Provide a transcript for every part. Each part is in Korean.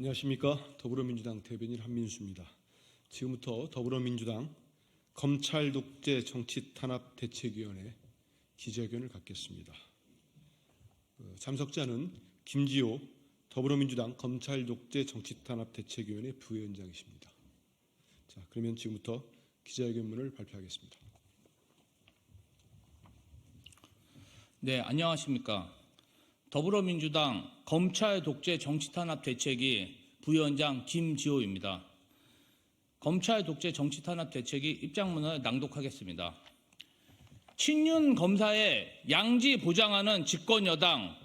안녕하십니까. 더불어민주당 대변인 한민수입니다. 지금부터 더불어민주당 검찰 독재 정치 탄압 대책위원회 기자회견을 갖겠습니다. 참석자는 김지호 더불어민주당 검찰 독재 정치 탄압 대책위원회 부위원장이십니다. 자, 그러면 지금부터 기자회견문을 발표하겠습니다. 네, 안녕하십니까. 더불어민주당 검찰 독재 정치 탄압 대책위 부위원장 김지호입니다. 검찰 독재 정치 탄압 대책위 입장문을 낭독하겠습니다. 친윤 검사의 양지 보장하는 집권 여당,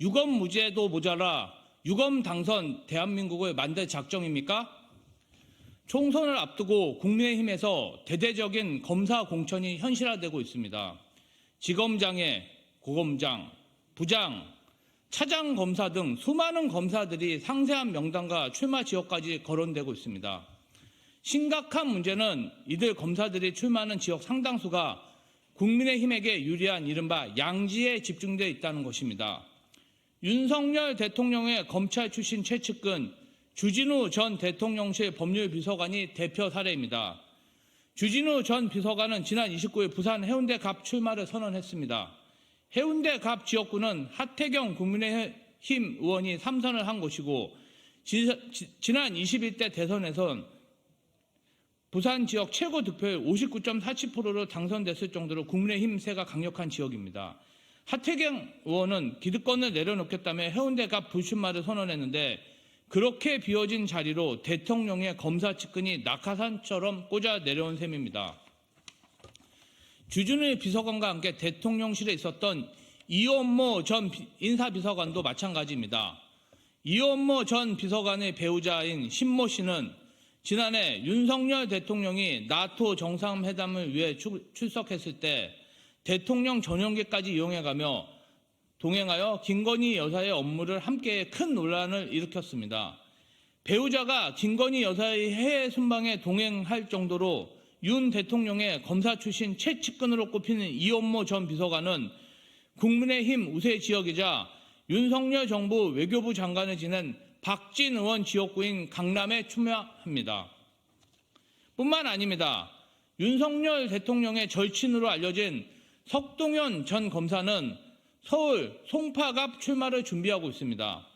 유검 무죄도 모자라 유검 당선 대한민국을 만들 작정입니까? 총선을 앞두고 국민의힘에서 대대적인 검사 공천이 현실화되고 있습니다. 지검장에 고검장, 부장, 차장 검사 등 수많은 검사들이 상세한 명단과 출마 지역까지 거론되고 있습니다. 심각한 문제는 이들 검사들이 출마하는 지역 상당수가 국민의힘에게 유리한 이른바 양지에 집중되어 있다는 것입니다. 윤석열 대통령의 검찰 출신 최측근 주진우 전 대통령실 법률비서관이 대표 사례입니다. 주진우 전 비서관은 지난 29일 부산 해운대 갑 출마를 선언했습니다. 해운대 갑 지역구는 하태경 국민의힘 의원이 3선을 한 곳이고 지난 21대 대선에선 부산 지역 최고 득표율 59.47%로 당선됐을 정도로 국민의힘세가 강력한 지역입니다. 하태경 의원은 기득권을 내려놓겠다며 해운대 갑 불출마를 선언했는데 그렇게 비워진 자리로 대통령의 검사 측근이 낙하산처럼 꽂아 내려온 셈입니다. 주진우 비서관과 함께 대통령실에 있었던 이원모 전 인사비서관도 마찬가지입니다. 이원모 전 비서관의 배우자인 신모 씨는 지난해 윤석열 대통령이 나토 정상회담을 위해 출석했을 때 대통령 전용기까지 이용해가며 동행하여 김건희 여사의 업무를 함께 큰 논란을 일으켰습니다. 배우자가 김건희 여사의 해외 순방에 동행할 정도로 윤 대통령의 검사 출신 최측근으로 꼽히는 이원모 전 비서관은 국민의힘 우세 지역이자 윤석열 정부 외교부 장관을 지낸 박진 의원 지역구인 강남에 출마합니다. 뿐만 아닙니다. 윤석열 대통령의 절친으로 알려진 석동현 전 검사는 서울 송파갑 출마를 준비하고 있습니다.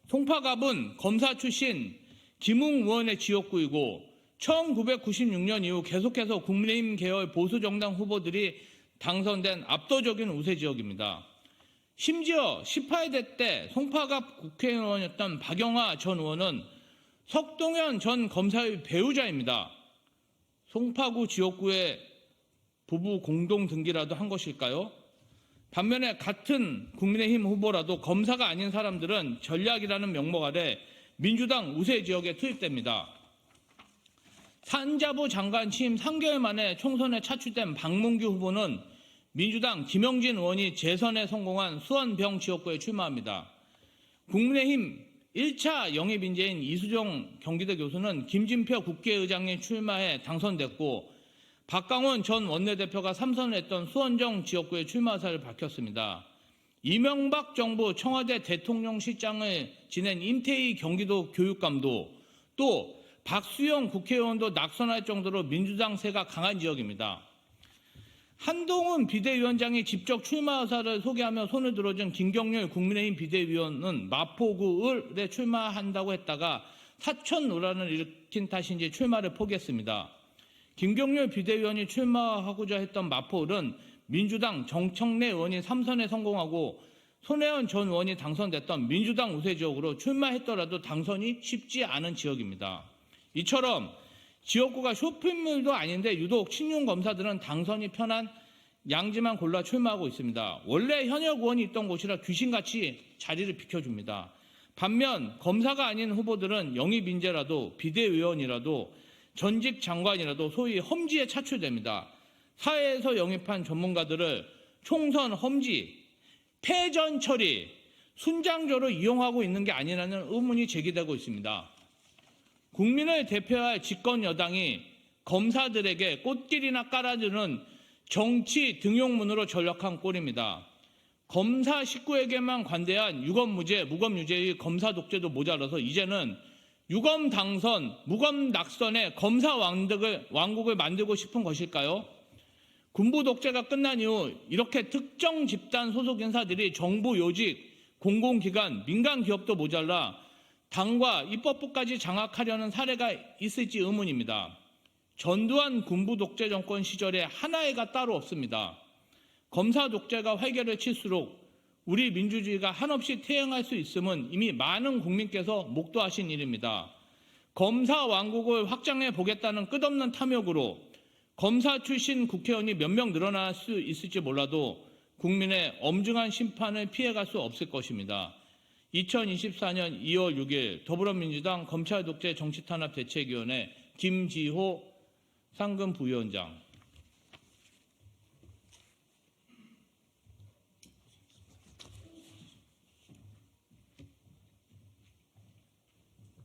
송파갑은 검사 출신 김웅 의원의 지역구이고 1996년 이후 계속해서 국민의힘 계열 보수정당 후보들이 당선된 압도적인 우세 지역입니다. 심지어 18대 때 송파갑 국회의원이었던 박영하 전 의원은 석동현 전 검사의 배우자입니다. 송파구 지역구의 부부 공동 등기라도 한 것일까요? 반면에 같은 국민의힘 후보라도 검사가 아닌 사람들은 전략이라는 명목 아래 민주당 우세 지역에 투입됩니다. 산자부 장관 취임 3개월 만에 총선에 차출된 박문규 후보는 민주당 김영진 의원이 재선에 성공한 수원병 지역구에 출마합니다. 국민의힘 1차 영입 인재인 이수정 경기대 교수는 김진표 국회의장에 출마해 당선됐고 박강원 전 원내대표가 3선을 했던 수원정 지역구에 출마 의사를 밝혔습니다. 이명박 정부 청와대 대통령실장을 지낸 임태희 경기도 교육감도 또 박수영 국회의원도 낙선할 정도로 민주당세가 강한 지역입니다. 한동훈 비대위원장이 직접 출마 의사를 소개하며 손을 들어준 김경률 국민의힘 비대위원은 마포구에 출마한다고 했다가 사천 논란을 일으킨 탓인지 출마를 포기했습니다. 김경률 비대위원이 출마하고자 했던 마포을은 민주당 정청래 의원이 3선에 성공하고 손혜원 전 의원이 당선됐던 민주당 우세 지역으로 출마했더라도 당선이 쉽지 않은 지역입니다. 이처럼 지역구가 쇼핑몰도 아닌데 유독 친윤 검사들은 당선이 편한 양지만 골라 출마하고 있습니다. 원래 현역 의원이 있던 곳이라 귀신같이 자리를 비켜줍니다. 반면 검사가 아닌 후보들은 영입 인재라도 비대위원이라도 전직 장관이라도 소위 험지에 차출됩니다. 사회에서 영입한 전문가들을 총선 험지, 패전 처리, 순장조로 이용하고 있는 게 아니라는 의문이 제기되고 있습니다. 국민을 대표할 집권 여당이 검사들에게 꽃길이나 깔아주는 정치 등용문으로 전락한 꼴입니다. 검사 식구에게만 관대한 유검무죄, 무검유죄의 검사 독재도 모자라서 이제는 유검 당선, 무검 낙선의 검사 왕국을 만들고 싶은 것일까요? 군부 독재가 끝난 이후 이렇게 특정 집단 소속 인사들이 정부 요직, 공공기관, 민간 기업도 모자라 당과 입법부까지 장악하려는 사례가 있을지 의문입니다. 전두환 군부 독재 정권 시절에 하나의가 따로 없습니다. 검사 독재가 활개를 칠수록 우리 민주주의가 한없이 퇴행할 수 있음은 이미 많은 국민께서 목도하신 일입니다. 검사 왕국을 확장해 보겠다는 끝없는 탐욕으로 검사 출신 국회의원이 몇 명 늘어날 수 있을지 몰라도 국민의 엄중한 심판을 피해갈 수 없을 것입니다. 2024년 2월 6일 더불어민주당 검찰독재 정치탄압대책위원회 김지호 상근 부위원장.